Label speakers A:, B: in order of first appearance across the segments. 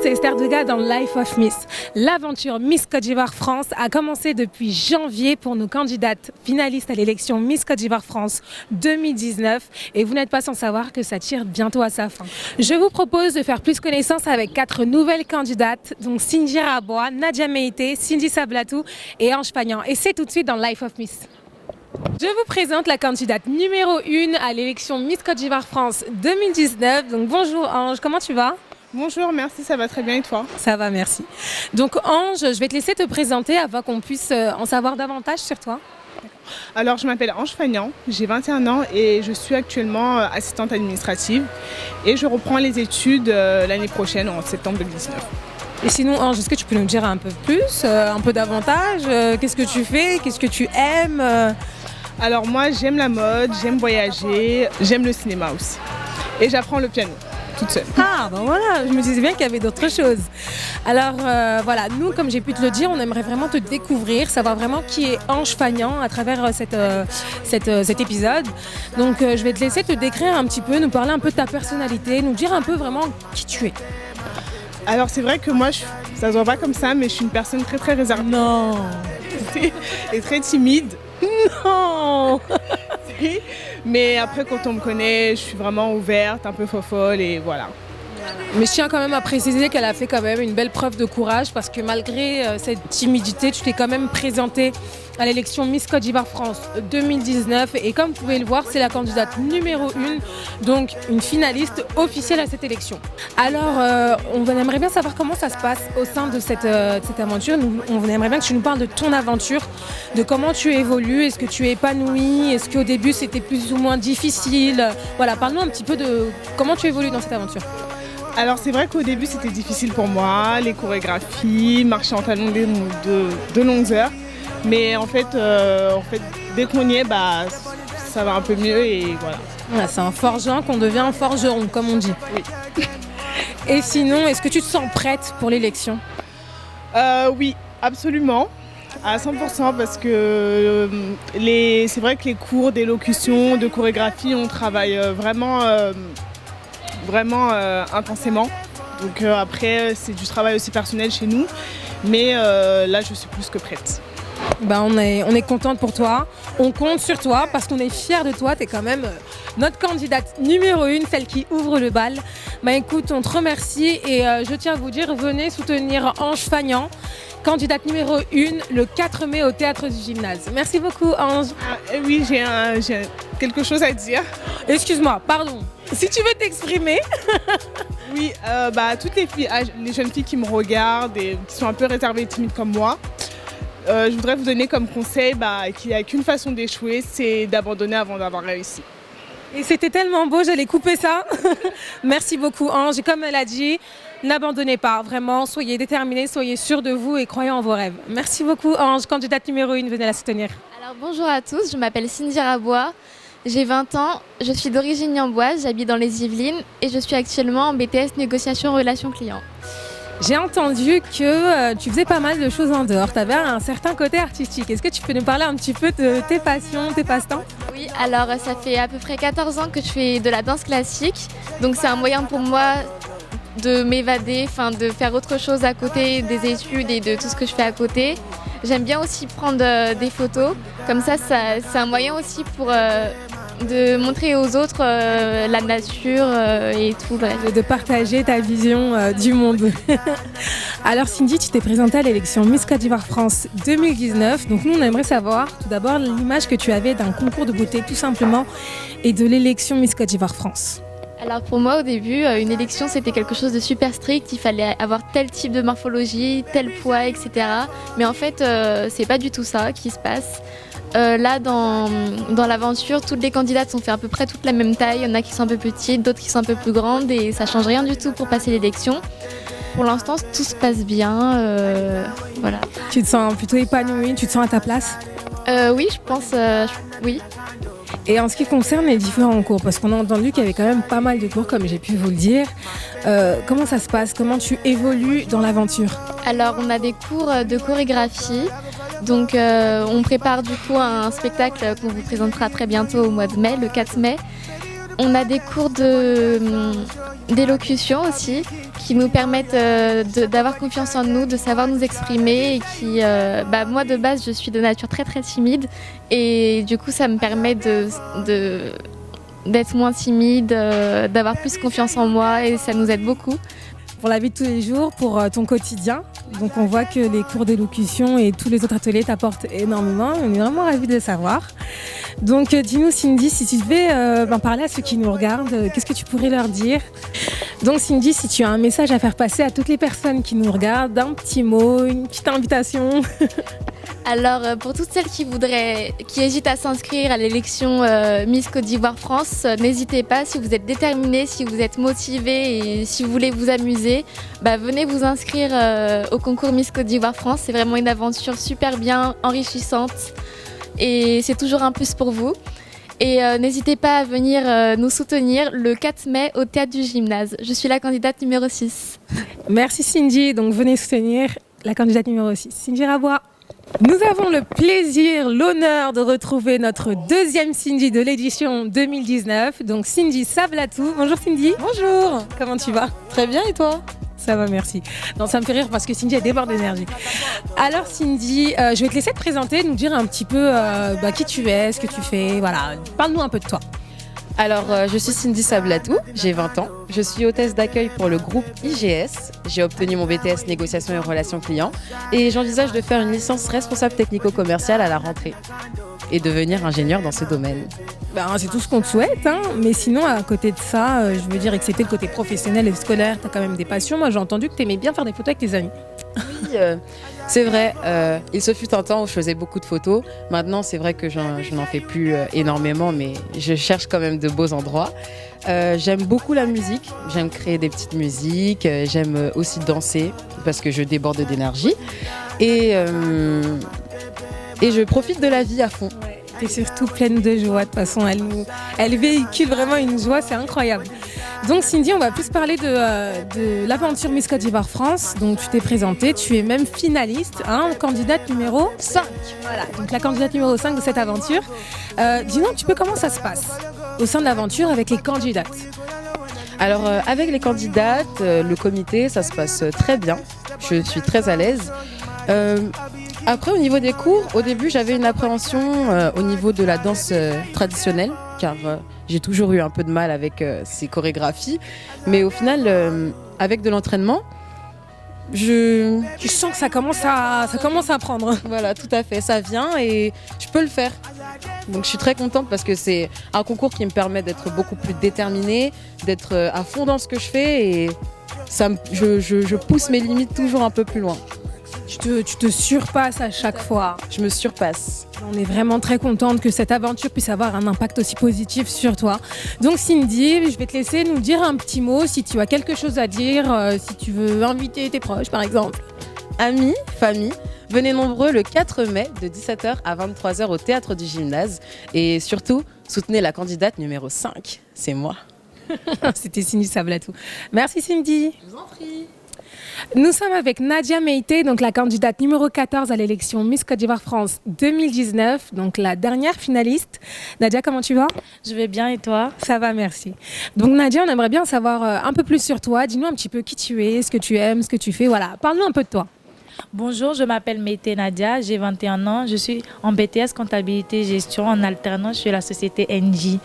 A: c'est Esther Duga dans Life of Miss. L'aventure Miss Côte d'Ivoire France a commencé depuis janvier pour nos candidates finalistes à l'élection Miss Côte d'Ivoire France 2019 et vous n'êtes pas sans savoir que ça tire bientôt à sa fin. Je vous propose de faire plus connaissance avec 4 nouvelles candidates, donc Cindy Rabois, Nadia Meïté, Cindy Sablatou et Ange Fagnan. Et c'est tout de suite dans Life of Miss. Je vous présente la candidate numéro 1 à l'élection Miss Côte d'Ivoire France 2019. Donc bonjour Ange, comment tu vas ?
B: Bonjour, merci, ça va très bien et toi ?
A: Ça va, merci. Donc Ange, je vais te laisser te présenter avant qu'on puisse en savoir davantage sur toi.
B: Alors, je m'appelle Ange Fagnan, j'ai 21 ans et je suis actuellement assistante administrative et je reprends les études l'année prochaine, en septembre 2019.
A: Et sinon, Ange, est-ce que tu peux nous dire un peu plus, un peu davantage qu'est-ce que tu fais, qu'est-ce que tu aimes
B: Alors moi, j'aime la mode, j'aime voyager, j'aime le cinéma aussi. Et j'apprends le piano. Toute seule.
A: Ah, ben voilà, je me disais bien qu'il y avait d'autres choses. Alors voilà, nous, comme j'ai pu te le dire, on aimerait vraiment te découvrir, savoir vraiment qui est Ange Fagnan à travers cet épisode. Donc je vais te laisser te décrire un petit peu, nous parler un peu de ta personnalité, nous dire un peu vraiment qui tu es.
B: Alors c'est vrai que moi, ça se voit pas comme ça, mais je suis une personne très très réservée.
A: Non.
B: Et très timide.
A: Non.
B: Mais après, quand on me connaît, je suis vraiment ouverte, un peu fofolle et voilà.
A: Mais je tiens quand même à préciser qu'elle a fait quand même une belle preuve de courage parce que malgré cette timidité, tu t'es quand même présentée à l'élection Miss Côte d'Ivoire France 2019 et comme vous pouvez le voir, c'est la candidate numéro 1, donc une finaliste officielle à cette élection. Alors, on aimerait bien savoir comment ça se passe au sein de cette aventure. On aimerait bien que tu nous parles de ton aventure, de comment tu évolues, est-ce que tu es épanouie, est-ce qu'au début c'était plus ou moins difficile. Voilà, parle-nous un petit peu de comment tu évolues dans cette aventure.
B: Alors c'est vrai qu'au début c'était difficile pour moi, les chorégraphies, marcher en talons de longues heures. Mais en fait dès qu'on y est, ça va un peu mieux et voilà.
A: Voilà, c'est en forgeant qu'on devient forgeron, comme on dit.
B: Oui.
A: Et sinon, est-ce que tu te sens prête pour l'élection ?
B: Oui, absolument, à 100% parce que c'est vrai que les cours d'élocution, de chorégraphie, on travaille vraiment intensément. Donc après, c'est du travail aussi personnel chez nous. Mais là, je suis plus que prête.
A: On est contente pour toi. On compte sur toi parce qu'on est fiers de toi. Tu es quand même notre candidate numéro 1, celle qui ouvre le bal. Écoute, on te remercie et je tiens à vous dire, venez soutenir Ange Fagnan, candidate numéro 1, le 4 mai au Théâtre du Gymnase. Merci beaucoup, Ange.
B: Oui, j'ai quelque chose à dire.
A: Excuse-moi, pardon. Si tu veux t'exprimer.
B: Oui, toutes les jeunes filles qui me regardent et qui sont un peu réservées et timides comme moi, je voudrais vous donner comme conseil qu'il n'y a qu'une façon d'échouer, c'est d'abandonner avant d'avoir réussi.
A: Et c'était tellement beau, j'allais couper ça. Merci beaucoup Ange. Et comme elle a dit, n'abandonnez pas, vraiment, soyez déterminés, soyez sûrs de vous et croyez en vos rêves. Merci beaucoup Ange, candidate numéro 1, venez la soutenir.
C: Alors bonjour à tous, je m'appelle Cindy Rabois, j'ai 20 ans, je suis d'origine niamboise, j'habite dans les Yvelines et je suis actuellement en BTS négociation relations clients.
A: J'ai entendu que tu faisais pas mal de choses en dehors, tu avais un certain côté artistique. Est-ce que tu peux nous parler un petit peu de tes passions, tes passe-temps ?
C: Oui, alors ça fait à peu près 14 ans que je fais de la danse classique, donc c'est un moyen pour moi de m'évader, de faire autre chose à côté des études et de tout ce que je fais à côté. J'aime bien aussi prendre des photos, comme ça c'est un moyen aussi pour de montrer aux autres la nature et tout le reste.
A: De partager ta vision du monde. Alors Cindy, tu t'es présentée à l'élection Miss Côte d'Ivoire France 2019. Donc nous, on aimerait savoir tout d'abord l'image que tu avais d'un concours de beauté tout simplement et de l'élection Miss Côte d'Ivoire France.
C: Alors pour moi au début, une élection c'était quelque chose de super strict, il fallait avoir tel type de morphologie, tel poids, etc. Mais en fait, c'est pas du tout ça qui se passe. Là, dans l'aventure, toutes les candidates sont fait à peu près toute la même taille. Il y en a qui sont un peu petites, d'autres qui sont un peu plus grandes et ça change rien du tout pour passer l'élection. Pour l'instant, tout se passe bien. Voilà.
A: Tu te sens plutôt épanouie, tu te sens à ta place ?
C: Oui, je pense, oui.
A: Et en ce qui concerne les différents cours, parce qu'on a entendu qu'il y avait quand même pas mal de cours, comme j'ai pu vous le dire, comment ça se passe ? Comment tu évolues dans l'aventure ?
C: Alors, on a des cours de chorégraphie. Donc on prépare du coup un spectacle qu'on vous présentera très bientôt au mois de mai, le 4 mai. On a des cours d'élocution aussi, qui nous permettent d'avoir confiance en nous, de savoir nous exprimer et qui, moi de base je suis de nature très très timide et du coup ça me permet d'être moins timide, d'avoir plus confiance en moi et ça nous aide beaucoup.
A: Pour la vie de tous les jours, pour ton quotidien. Donc on voit que les cours d'élocution et tous les autres ateliers t'apportent énormément. On est vraiment ravis de le savoir. Donc dis-nous Cindy, si tu devais parler à ceux qui nous regardent, qu'est-ce que tu pourrais leur dire? Donc Cindy, si tu as un message à faire passer à toutes les personnes qui nous regardent, un petit mot, une petite invitation.
C: Alors pour toutes celles qui hésitent à s'inscrire à l'élection Miss Côte d'Ivoire France, n'hésitez pas, si vous êtes déterminés, si vous êtes motivés et si vous voulez vous amuser, venez vous inscrire au concours Miss Côte d'Ivoire France. C'est vraiment une aventure super bien enrichissante et c'est toujours un plus pour vous. Et n'hésitez pas à venir nous soutenir le 4 mai au Théâtre du Gymnase. Je suis la candidate numéro 6.
A: Merci Cindy, donc venez soutenir la candidate numéro 6, Cindy Rabois. Nous avons le plaisir, l'honneur de retrouver notre deuxième Cindy de l'édition 2019, donc Cindy Sablatou. Bonjour Cindy.
D: Bonjour.
A: Comment tu vas?
D: Très bien et toi?
A: Ça va, merci. Non, ça me fait rire parce que Cindy, elle déborde d'énergie. Alors Cindy, je vais te laisser te présenter, nous dire un petit peu qui tu es, ce que tu fais. Voilà, parle-nous un peu de toi.
D: Alors, je suis Cindy Sablatou, j'ai 20 ans. Je suis hôtesse d'accueil pour le groupe IGS. J'ai obtenu mon BTS négociation et relations clients et j'envisage de faire une licence responsable technico-commerciale à la rentrée et devenir ingénieur dans ce domaine.
A: C'est tout ce qu'on te souhaite, hein. Mais sinon, à côté de ça, je veux dire, excepté le côté professionnel et scolaire, tu as quand même des passions. Moi, j'ai entendu que tu aimais bien faire des photos avec tes amis.
D: Oui, c'est vrai. Il se fut un temps où je faisais beaucoup de photos. Maintenant, c'est vrai que je n'en fais plus énormément, mais je cherche quand même de beaux endroits. J'aime beaucoup la musique. J'aime créer des petites musiques. J'aime aussi danser parce que je déborde d'énergie. Et je profite de la vie à fond.
A: Ouais, t'es surtout pleine de joie. De toute façon, elle véhicule vraiment une joie, c'est incroyable. Donc Cindy, on va plus parler de l'aventure Miss Côte d'Ivoire France. Donc tu t'es présentée, tu es même finaliste, candidate numéro 5. Voilà, donc la candidate numéro 5 de cette aventure. Dis-nous un petit peu comment ça se passe au sein de l'aventure avec les candidates.
D: Alors avec les candidates, le comité, ça se passe très bien. Je suis très à l'aise. Après, au niveau des cours, au début, j'avais une appréhension au niveau de la danse traditionnelle, car j'ai toujours eu un peu de mal avec ces chorégraphies. Mais au final, avec de l'entraînement,
A: Tu sens que ça commence à prendre.
D: Voilà, tout à fait, ça vient et je peux le faire. Donc je suis très contente parce que c'est un concours qui me permet d'être beaucoup plus déterminée, d'être à fond dans ce que je fais et je pousse mes limites toujours un peu plus loin.
A: Tu te surpasses à chaque fois.
D: Je me surpasse.
A: On est vraiment très contente que cette aventure puisse avoir un impact aussi positif sur toi. Donc Cindy, je vais te laisser nous dire un petit mot si tu as quelque chose à dire, si tu veux inviter tes proches par exemple.
D: Amis, famille, venez nombreux le 4 mai de 17h à 23h au Théâtre du Gymnase et surtout, soutenez la candidate numéro 5, c'est moi.
A: C'était Cindy Sablatou. Merci Cindy.
D: Je vous en prie.
A: Nous sommes avec Nadia Meïté, donc la candidate numéro 14 à l'élection Miss Côte d'Ivoire France 2019, donc la dernière finaliste. Nadia, comment tu vas?
E: Je vais bien et toi?
A: Ça va, merci. Donc Nadia, on aimerait bien savoir un peu plus sur toi. Dis-nous un petit peu qui tu es, ce que tu aimes, ce que tu fais. Voilà, parle-nous un peu de toi.
E: Bonjour, je m'appelle Meïté Nadia, j'ai 21 ans. Je suis en BTS comptabilité et gestion en alternance chez la société NJ.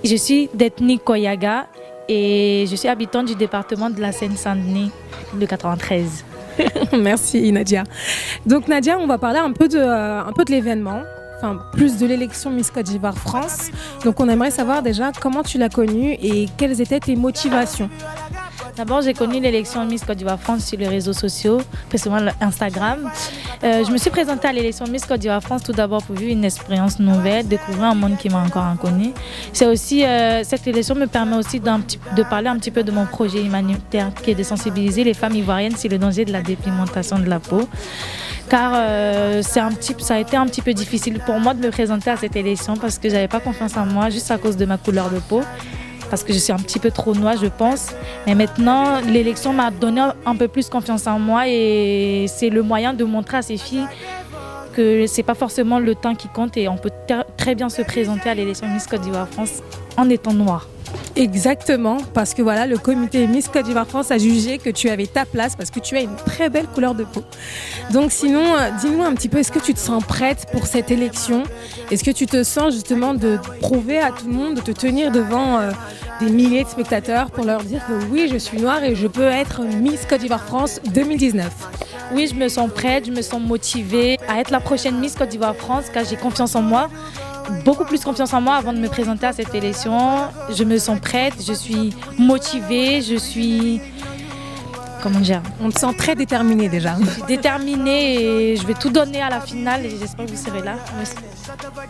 E: Je suis d'ethnie Koyaga et je suis habitante du département de la Seine-Saint-Denis, de 93.
A: Merci Nadia. Donc Nadia, on va parler un peu de l'événement, enfin plus de l'élection Miss Côte d'Ivoire France. Donc on aimerait savoir déjà comment tu l'as connue et quelles étaient tes motivations.
E: D'abord, j'ai connu l'élection Miss Côte d'Ivoire France sur les réseaux sociaux, précisément Instagram. Je me suis présentée à l'élection Miss Côte d'Ivoire France tout d'abord pour vivre une expérience nouvelle, découvrir un monde qui m'a encore inconnu. C'est aussi, cette élection me permet aussi de parler un petit peu de mon projet humanitaire qui est de sensibiliser les femmes ivoiriennes sur le danger de la dépigmentation de la peau. Car ça a été un petit peu difficile pour moi de me présenter à cette élection parce que je n'avais pas confiance en moi juste à cause de ma couleur de peau. Parce que je suis un petit peu trop noire, je pense. Mais maintenant, l'élection m'a donné un peu plus confiance en moi et c'est le moyen de montrer à ces filles que ce n'est pas forcément le temps qui compte et on peut très bien se présenter à l'élection Miss Côte d'Ivoire France en étant noire.
A: Exactement, parce que voilà, le comité Miss Côte d'Ivoire France a jugé que tu avais ta place parce que tu as une très belle couleur de peau. Donc sinon, dis-nous un petit peu, est-ce que tu te sens prête pour cette élection? Est-ce que tu te sens justement de prouver à tout le monde, de te tenir devant des milliers de spectateurs pour leur dire que oui, je suis noire et je peux être Miss Côte d'Ivoire France 2019?
E: Oui, je me sens prête, je me sens motivée à être la prochaine Miss Côte d'Ivoire France car j'ai confiance en moi. Beaucoup plus confiance en moi avant de me présenter à cette élection. Je me sens prête, je suis motivée, je suis... Comment dire?
A: On te sent très déterminée déjà.
E: Je suis déterminée et je vais tout donner à la finale et j'espère que vous serez là.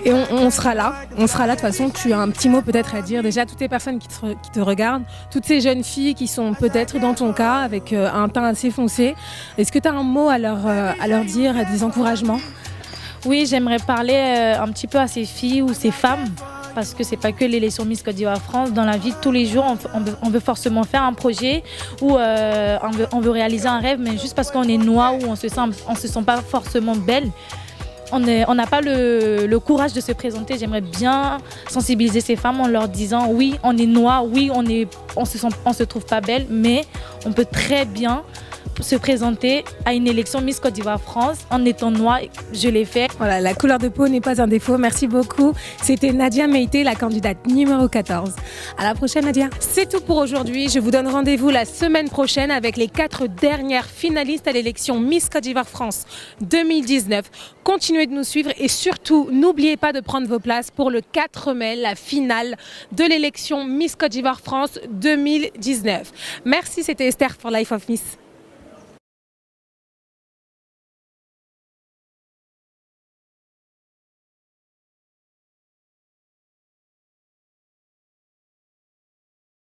A: Et on sera là. On sera là. De toute façon, tu as un petit mot peut-être à dire déjà à toutes les personnes qui te regardent, toutes ces jeunes filles qui sont peut-être dans ton cas avec un teint assez foncé. Est-ce que tu as un mot à leur dire, des encouragements?
E: Oui, j'aimerais parler un petit peu à ces filles ou ces femmes, parce que c'est pas que l'élection Miss Côte d'Ivoire France. Dans la vie de tous les jours, on veut forcément faire un projet ou on veut réaliser un rêve, mais juste parce qu'on est noir ou on se sent pas forcément belle, on n'a pas le courage de se présenter. J'aimerais bien sensibiliser ces femmes en leur disant oui, on est noir, oui, on se trouve pas belle, mais on peut très bien se présenter à une élection Miss Côte d'Ivoire France en étant noire. Je l'ai fait.
A: Voilà, la couleur de peau n'est pas un défaut. Merci beaucoup. C'était Nadia Meïté, la candidate numéro 14. À la prochaine, Nadia. C'est tout pour aujourd'hui. Je vous donne rendez-vous la semaine prochaine avec les 4 dernières finalistes à l'élection Miss Côte d'Ivoire France 2019. Continuez de nous suivre et surtout, n'oubliez pas de prendre vos places pour le 4 mai, la finale de l'élection Miss Côte d'Ivoire France 2019. Merci, c'était Esther pour Life of Miss.